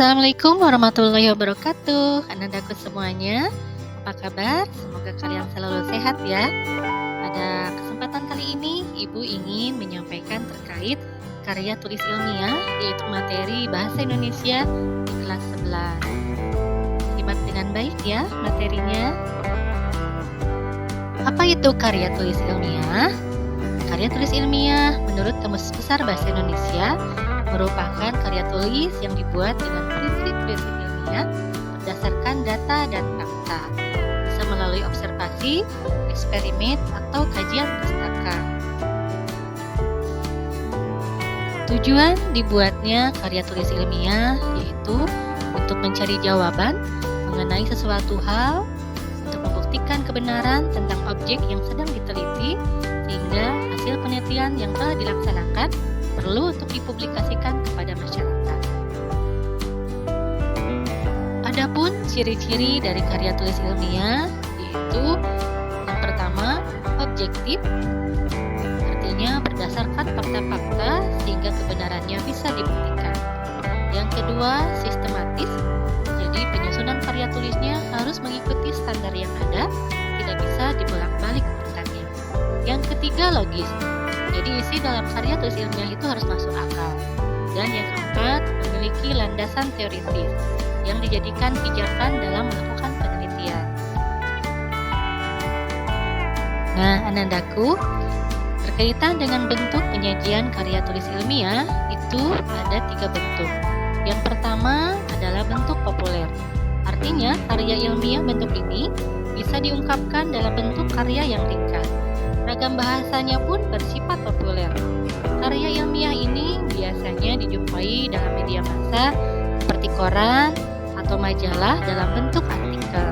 Assalamualaikum warahmatullahi wabarakatuh. Anandaku semuanya, apa kabar? Semoga kalian selalu sehat ya. Pada kesempatan kali ini, Ibu ingin menyampaikan terkait karya tulis ilmiah, yaitu materi Bahasa Indonesia di kelas 11. Simak dengan baik ya materinya. Apa itu karya tulis ilmiah? Karya tulis ilmiah menurut Kamus Besar Bahasa Indonesia merupakan karya tulis yang dibuat dengan prinsip-prinsip ilmiah berdasarkan data dan fakta, bisa melalui observasi, eksperimen, atau kajian pustaka. Tujuan dibuatnya karya tulis ilmiah yaitu untuk mencari jawaban mengenai sesuatu hal, untuk membuktikan kebenaran tentang objek yang sedang diteliti, sehingga hasil penelitian yang telah dilaksanakan perlu untuk dipublikasikan kepada masyarakat. Adapun ciri-ciri dari karya tulis ilmiah yaitu yang pertama, objektif, artinya berdasarkan fakta-fakta sehingga kebenarannya bisa dibuktikan. Yang kedua, sistematis, jadi penyusunan karya tulisnya harus mengikuti standar yang ada, tidak bisa dibolak-balik urutannya. Yang ketiga, logis. Jadi isi dalam karya tulis ilmiah itu harus masuk akal. Dan yang keempat, memiliki landasan teoritis yang dijadikan pijakan dalam melakukan penelitian. Nah, Anandaku, berkaitan dengan bentuk penyajian karya tulis ilmiah itu ada 3 bentuk. Yang pertama adalah bentuk populer. Artinya, karya ilmiah bentuk ini bisa diungkapkan dalam bentuk karya yang ringkas. Ragam bahasanya pun bersifat populer. Karya ilmiah ini biasanya dijumpai dalam media massa seperti koran atau majalah dalam bentuk artikel.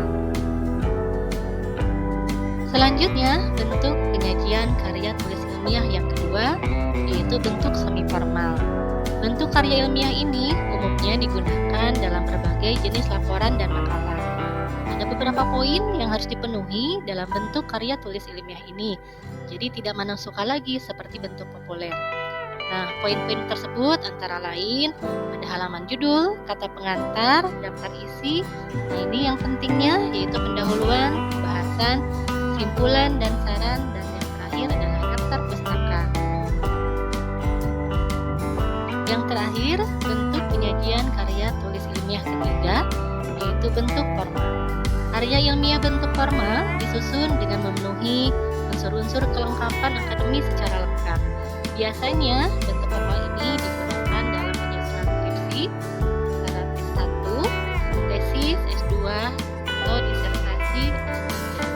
Selanjutnya, bentuk penyajian karya tulis ilmiah yang kedua yaitu bentuk semi formal. Bentuk karya ilmiah ini umumnya digunakan dalam berbagai jenis laporan dan makalah. Ada beberapa poin yang harus dipenuhi dalam bentuk karya tulis ilmiah ini, jadi tidak mana suka lagi seperti bentuk populer. Nah, poin-poin tersebut antara lain ada halaman judul, kata pengantar, daftar isi. Nah, ini yang pentingnya yaitu pendahuluan, bahasan, kesimpulan, dan saran, dan yang terakhir adalah daftar pustaka. Yang terakhir, bentuk penyajian karya tulis ilmiah ketiga yaitu bentuk formal. Karya ilmiah bentuk formal disusun dengan memenuhi unsur-unsur kelengkapan akademis secara lengkap. Biasanya bentuk formal ini digunakan dalam penyusunan skripsi, tesis 1, tesis S2, atau disertasi S3.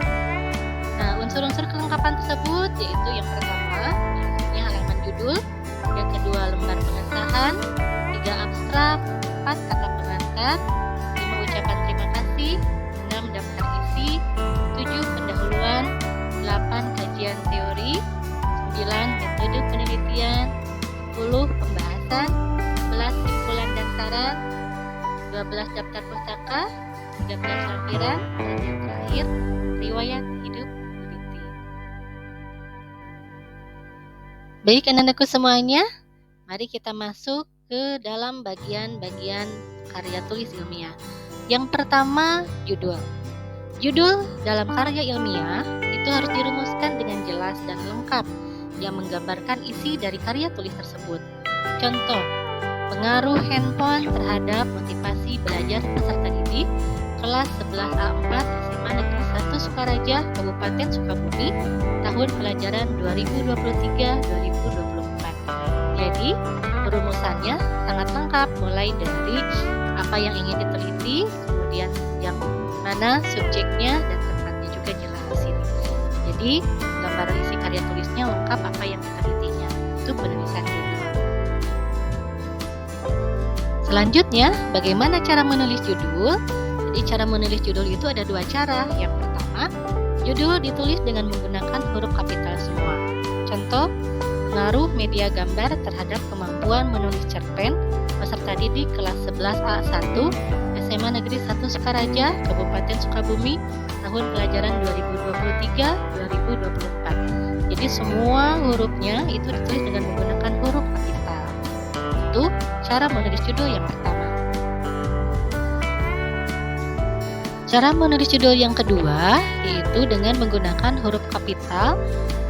Nah, unsur-unsur kelengkapan tersebut yaitu yang pertama, biasanya halaman judul, yang kedua lembar pengesahan, 3 abstrak, 4 kata pengantar, 5 ucapan terima kasih, 6 daftar isi, 7 pendahuluan, 8 kajian teori, 9 metode penelitian, 10 pembahasan, 11 simpulan dan saran, 12 daftar pustaka, 13 lampiran, dan yang terakhir riwayat hidup peneliti. Baik anak-anakku semuanya, mari kita masuk ke dalam bagian-bagian karya tulis ilmiah. Yang pertama, judul. Judul dalam karya ilmiah itu harus dirumuskan dengan jelas dan lengkap yang menggambarkan isi dari karya tulis tersebut. Contoh, pengaruh handphone terhadap motivasi belajar peserta didik kelas 11A4 SMA Negeri 1 Sukaraja, Kabupaten Sukabumi, tahun pelajaran 2023-2024. Jadi, rumusannya sangat lengkap mulai dari apa yang ingin diteliti, kemudian yang mana subjeknya dan tempatnya juga jelas di sini. Jadi gambaran isi karya tulisnya lengkap apa yang ditelitinya. Itu penulisan judul. Selanjutnya, bagaimana cara menulis judul? Jadi cara menulis judul itu ada 2 cara. Yang pertama, judul ditulis dengan menggunakan huruf kapital semua. Contoh, pengaruh media gambar terhadap kemampuan menulis cerpen peserta didik kelas 11A1 SMA Negeri 1 Sukaraja, Kabupaten Sukabumi, tahun pelajaran 2023-2024. Jadi semua hurufnya itu ditulis dengan menggunakan huruf kapital. Itu cara menulis judul yang pertama. Cara menulis judul yang kedua yaitu dengan menggunakan huruf kapital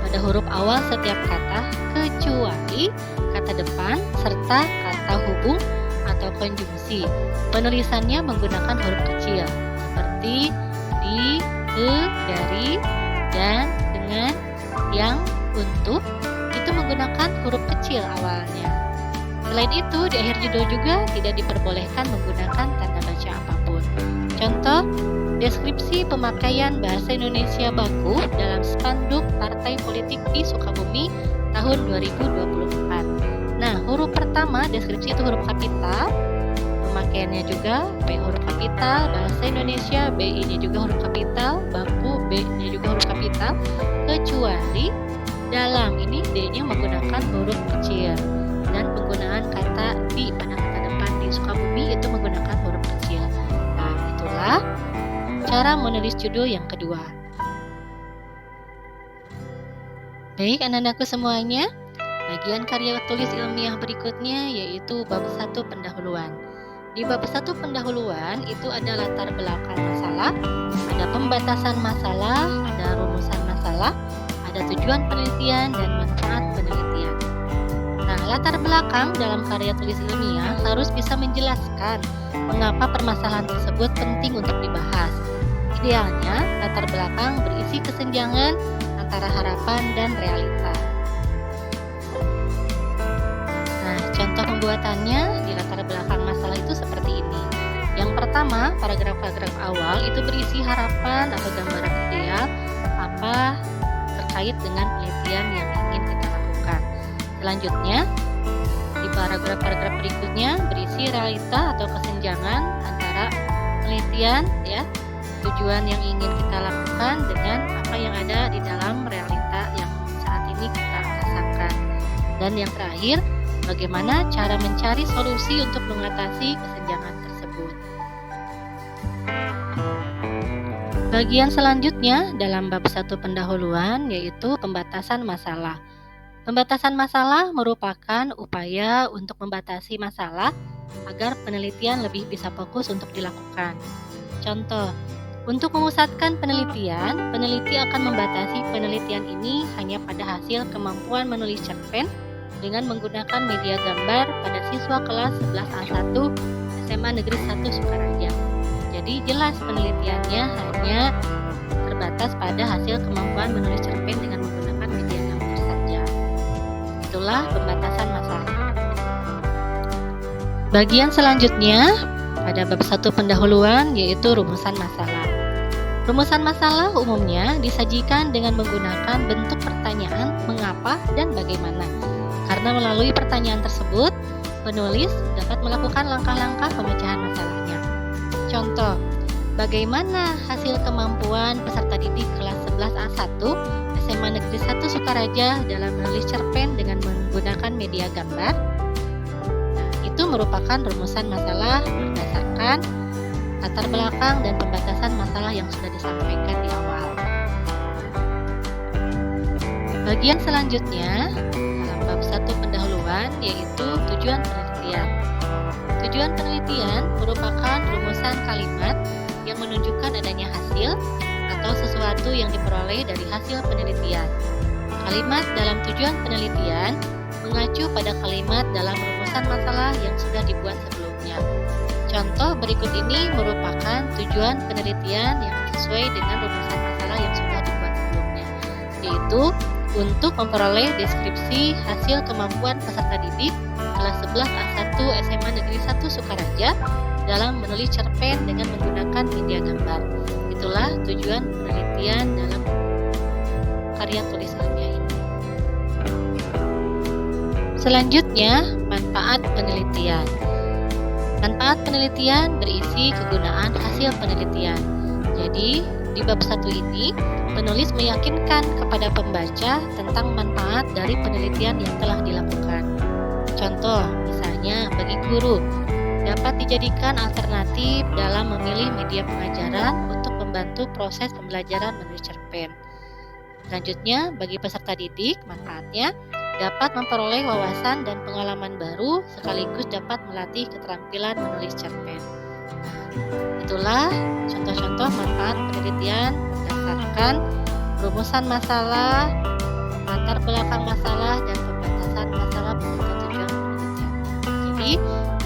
pada huruf awal setiap kata kecuali kata depan serta kata hubung atau konjungsi. Penulisannya menggunakan huruf kecil seperti di, dari, dan, dengan, yang, untuk itu menggunakan huruf kecil awalnya. Selain itu, di akhir judul juga tidak diperbolehkan menggunakan tanda baca apapun. Contoh, deskripsi pemakaian bahasa Indonesia baku dalam spanduk partai politik di Sukabumi tahun 2024. Nah, huruf pertama deskripsi itu huruf kapital, pemakaiannya juga P huruf kapital, bahasa Indonesia BI-nya juga huruf kapital, baku B-nya juga huruf kapital, kecuali dalam ini D-nya menggunakan huruf kecil dan penggunaan kata di pada kata depan di Sukabumi itu menggunakan huruf kecil. Nah, itulah cara menulis judul yang kedua. Baik, anak-anakku semuanya, bagian karya tulis ilmiah berikutnya yaitu bab 1 pendahuluan. Di bab 1 pendahuluan itu ada latar belakang masalah, ada pembatasan masalah, ada rumusan masalah, ada tujuan penelitian dan manfaat penelitian. Nah, latar belakang dalam karya tulis ilmiah harus bisa menjelaskan mengapa permasalahan tersebut penting untuk dibahas. Idealnya, latar belakang berisi kesenjangan antara harapan dan realita. Nah, contoh pembuatannya di latar belakang masalah itu seperti ini. Yang pertama, paragraf-paragraf awal itu berisi harapan atau gambaran ideal apa terkait dengan penelitian yang ingin kita lakukan. Selanjutnya, di paragraf-paragraf berikutnya berisi realita atau kesenjangan antara penelitian tujuan yang ingin kita lakukan dengan apa yang ada di dalam realita yang saat ini kita rasakan. Dan yang terakhir, bagaimana cara mencari solusi untuk mengatasi kesenjangan tersebut. Bagian selanjutnya dalam bab 1 pendahuluan yaitu pembatasan masalah. Pembatasan masalah merupakan upaya untuk membatasi masalah agar penelitian lebih bisa fokus untuk dilakukan. Contoh, untuk memusatkan penelitian, peneliti akan membatasi penelitian ini hanya pada hasil kemampuan menulis cerpen dengan menggunakan media gambar pada siswa kelas 11A1 SMA Negeri 1 Sukaraja. Jadi jelas penelitiannya hanya terbatas pada hasil kemampuan menulis cerpen dengan menggunakan media gambar saja. Itulah pembatasan masalah. Bagian selanjutnya pada bab 1 pendahuluan yaitu rumusan masalah. Rumusan masalah umumnya disajikan dengan menggunakan bentuk pertanyaan mengapa dan bagaimana. Karena melalui pertanyaan tersebut, penulis dapat melakukan langkah-langkah pemecahan masalahnya. Contoh, bagaimana hasil kemampuan peserta didik kelas 11A1 SMA Negeri 1 Sukaraja dalam menulis cerpen dengan menggunakan media gambar? Itu merupakan rumusan masalah berdasarkan latar belakang dan pembatasan masalah yang sudah disampaikan di awal. Bagian selanjutnya dalam bab 1 pendahuluan yaitu tujuan penelitian. Tujuan penelitian merupakan rumusan kalimat yang menunjukkan adanya hasil atau sesuatu yang diperoleh dari hasil penelitian. Kalimat dalam tujuan penelitian mengacu pada kalimat dalam rumusan masalah yang sudah dibuat sebelumnya. Contoh berikut ini merupakan tujuan penelitian yang sesuai dengan rumusan masalah yang sudah dibuat sebelumnya, yaitu untuk memperoleh deskripsi hasil kemampuan peserta didik kelas 11A1 SMA Negeri 1 Sukaraja dalam menulis cerpen dengan menggunakan media gambar. Itulah tujuan penelitian dalam karya tulis ilmiah ini. Selanjutnya, manfaat penelitian. Manfaat penelitian berisi kegunaan hasil penelitian. Jadi, di bab 1 ini, penulis meyakinkan kepada pembaca tentang manfaat dari penelitian yang telah dilakukan. Contoh, misalnya bagi guru, dapat dijadikan alternatif dalam memilih media pengajaran untuk membantu proses pembelajaran menulis cerpen. Selanjutnya, bagi peserta didik, manfaatnya dapat memperoleh wawasan dan pengalaman baru sekaligus dapat melatih keterampilan menulis cerpen. Itulah contoh contoh manfaat penelitian berdasarkan rumusan masalah, latar belakang masalah, dan pembatasan masalah beserta tujuan penelitian. Jadi,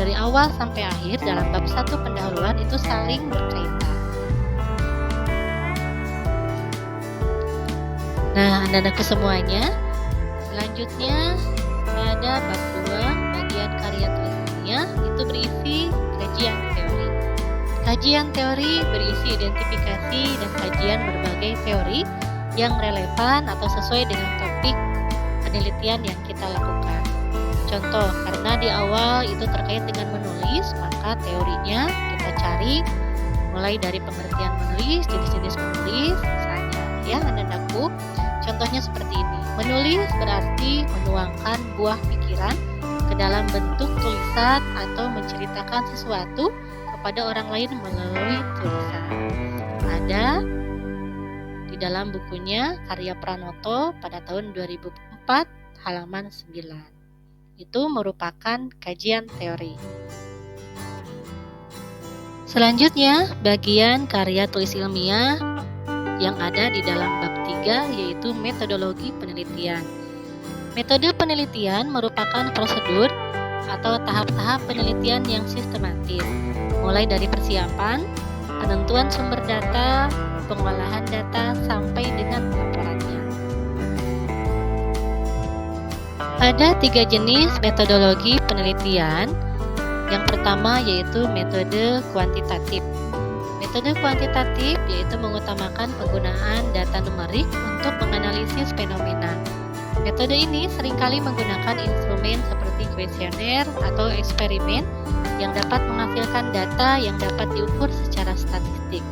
dari awal sampai akhir dalam bab 1 pendahuluan itu saling berkaitan. Nah, anak-anakku semuanya, selanjutnya pada bab 2 bagian karya tulis ilmiah itu berisi kajian teori. Kajian teori berisi identifikasi dan kajian berbagai teori yang relevan atau sesuai dengan topik penelitian yang kita lakukan. Contoh, karena di awal itu terkait dengan menulis, maka teorinya kita cari mulai dari pengertian menulis, jenis-jenis menulis, misalnya ya anak-anakku. Contohnya seperti ini. Menulis berarti menuangkan buah pikiran ke dalam bentuk tulisan atau menceritakan sesuatu kepada orang lain melalui tulisan. Ada di dalam bukunya Karya Pranoto pada tahun 2004 halaman 9. Itu merupakan kajian teori. Selanjutnya, bagian karya tulis ilmiah yang ada di dalam bab 3 yaitu metodologi penelitian. Metode penelitian merupakan prosedur atau tahap-tahap penelitian yang sistematis, mulai dari persiapan, penentuan sumber data, pengolahan data, sampai dengan laporannya. Ada 3 jenis metodologi penelitian. Yang pertama yaitu metode kuantitatif. Metode kuantitatif yaitu mengutamakan penggunaan data numerik untuk menganalisis fenomena. Metode ini seringkali menggunakan instrumen seperti kuesioner atau eksperimen yang dapat menghasilkan data yang dapat diukur secara statistik.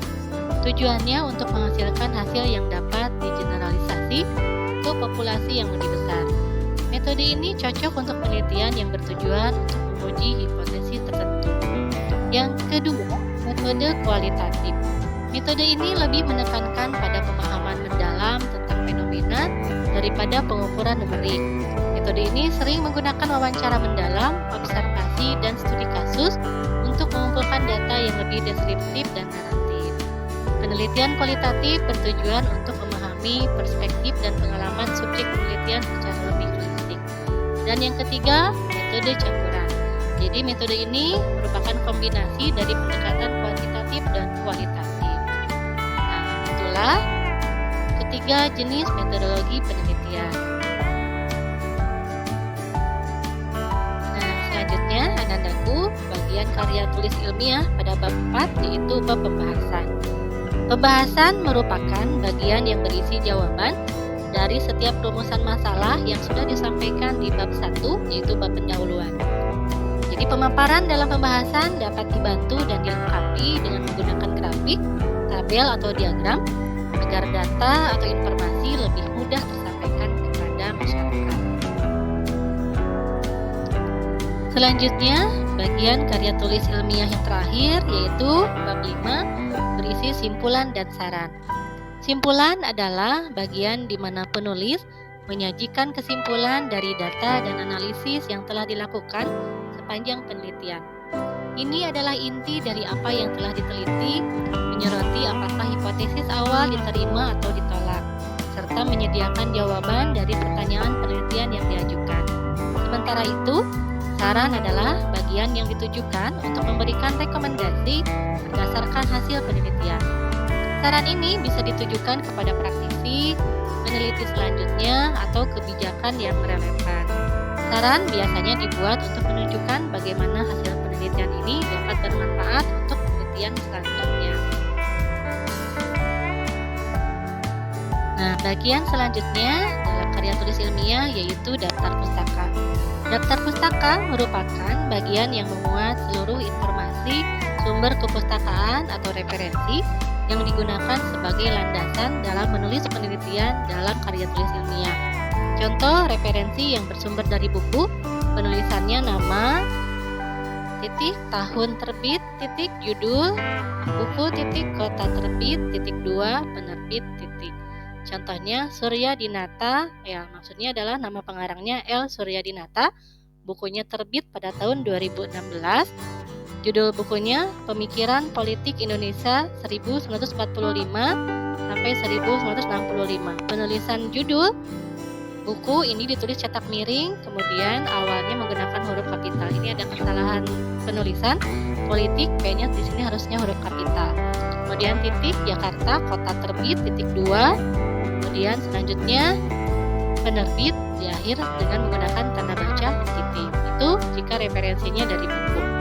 Tujuannya untuk menghasilkan hasil yang dapat digeneralisasi ke populasi yang lebih besar. Metode ini cocok untuk penelitian yang bertujuan untuk menguji hipotesis tertentu. Yang kedua, metode kualitatif. Metode ini lebih menekankan pada pemahaman mendalam tentang fenomena daripada pengukuran numerik. Metode ini sering menggunakan wawancara mendalam, observasi, dan studi kasus untuk mengumpulkan data yang lebih deskriptif dan naratif. Penelitian kualitatif bertujuan untuk memahami perspektif dan pengalaman subjek penelitian secara lebih holistik. Dan yang ketiga, metode campuran. Jadi metode ini merupakan kombinasi dari pendekatan kuantitatif dan kualitatif. Nah, itulah ketiga jenis metodologi penelitian. Nah, selanjutnya anak-anakku bagian karya tulis ilmiah pada bab 4 yaitu bab pembahasan. Pembahasan merupakan bagian yang berisi jawaban dari setiap rumusan masalah yang sudah disampaikan di bab 1 yaitu bab pendahuluan. Jadi pemaparan dalam pembahasan dapat dibantu dan dilengkapi dengan menggunakan grafik, tabel atau diagram agar data atau informasi lebih mudah tersampaikan kepada masyarakat. Selanjutnya, bagian karya tulis ilmiah yang terakhir yaitu bab 5 berisi simpulan dan saran. Simpulan adalah bagian di mana penulis menyajikan kesimpulan dari data dan analisis yang telah dilakukan sepanjang penelitian. Ini adalah inti dari apa yang telah diteliti, menyoroti apakah hipotesis awal diterima atau ditolak, serta menyediakan jawaban dari pertanyaan penelitian yang diajukan. Sementara itu, saran adalah bagian yang ditujukan untuk memberikan rekomendasi berdasarkan hasil penelitian. Saran ini bisa ditujukan kepada praktisi, peneliti selanjutnya, atau kebijakan yang relevan. Saran biasanya dibuat untuk menunjukkan bagaimana hasil penelitian ini dapat bermanfaat untuk penelitian selanjutnya. Nah, bagian selanjutnya dalam karya tulis ilmiah yaitu daftar pustaka. Daftar pustaka merupakan bagian yang memuat seluruh informasi sumber kepustakaan atau referensi yang digunakan sebagai landasan dalam menulis penelitian dalam karya tulis ilmiah. Contoh referensi yang bersumber dari buku, penulisannya nama, titik, tahun terbit, titik, judul, buku, titik, kota terbit, titik, 2, penerbit, titik. Contohnya Surya Dinata, ya maksudnya adalah nama pengarangnya L. Surya Dinata, bukunya terbit pada tahun 2016, Judul bukunya Pemikiran Politik Indonesia 1945 sampai 1965. Penulisan judul buku ini ditulis cetak miring, kemudian awalnya menggunakan huruf kapital. Ini ada kesalahan penulisan. Politik P-nya di sini harusnya huruf kapital. Kemudian titik Jakarta, kota terbit, titik 2. Kemudian selanjutnya penerbit di akhir dengan menggunakan tanda baca titik. Itu jika referensinya dari buku.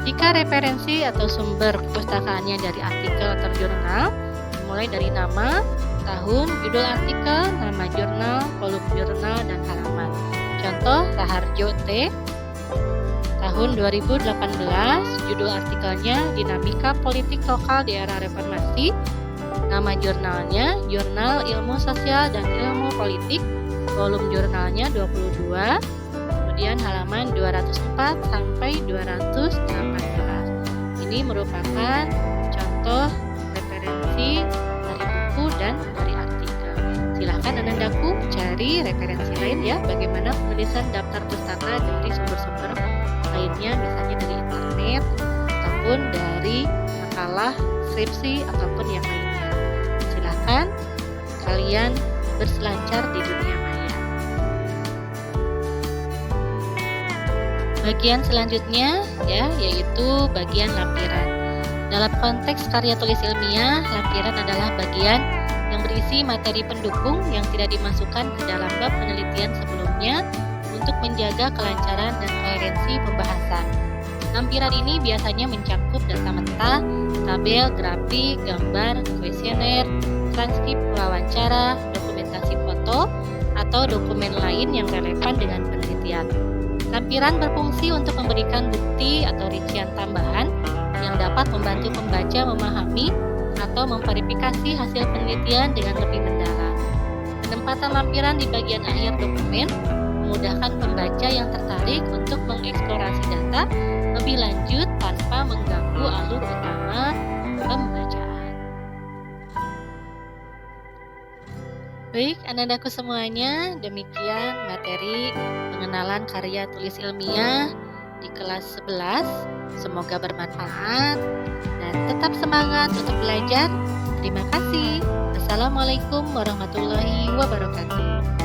Jika referensi atau sumber perpustakaannya dari artikel atau jurnal, mulai dari nama, tahun, judul artikel, nama jurnal, kolom jurnal, dan halaman. Contoh Raharjo T. Tahun 2018, judul artikelnya Dinamika Politik Lokal di Era Reformasi. Nama jurnalnya Jurnal Ilmu Sosial dan Ilmu Politik. Kolom jurnalnya 22. Kemudian halaman 204 sampai 218. Ini merupakan contoh referensi dari buku dan dari artikel. Silahkan anandaku cari referensi lain ya, bagaimana penulisan daftar pustaka dari sumber-sumber lainnya, misalnya dari internet ataupun dari makalah, skripsi ataupun yang lainnya. Silahkan kalian berselancar di dunia maya. Bagian selanjutnya ya, yaitu bagian lampiran. Dalam konteks karya tulis ilmiah, lampiran adalah bagian yang berisi materi pendukung yang tidak dimasukkan ke dalam bab penelitian sebelumnya untuk menjaga kelancaran dan koherensi pembahasan. Lampiran ini biasanya mencangkup data mentah, tabel, grafik, gambar, kuesioner, transkrip wawancara, dokumentasi foto, atau dokumen lain yang relevan dengan penelitian. Lampiran berfungsi untuk memberikan bukti atau rincian tambahan yang dapat membantu pembaca memahami atau memverifikasi hasil penelitian dengan lebih mendalam. Penempatan lampiran di bagian akhir dokumen memudahkan pembaca yang tertarik untuk mengeksplorasi data lebih lanjut tanpa mengganggu alur utama pembacaan. Baik, anak-anakku semuanya, demikian materi pengenalan karya tulis ilmiah di kelas 11. Semoga bermanfaat dan tetap semangat untuk belajar. Terima kasih. Assalamualaikum warahmatullahi wabarakatuh.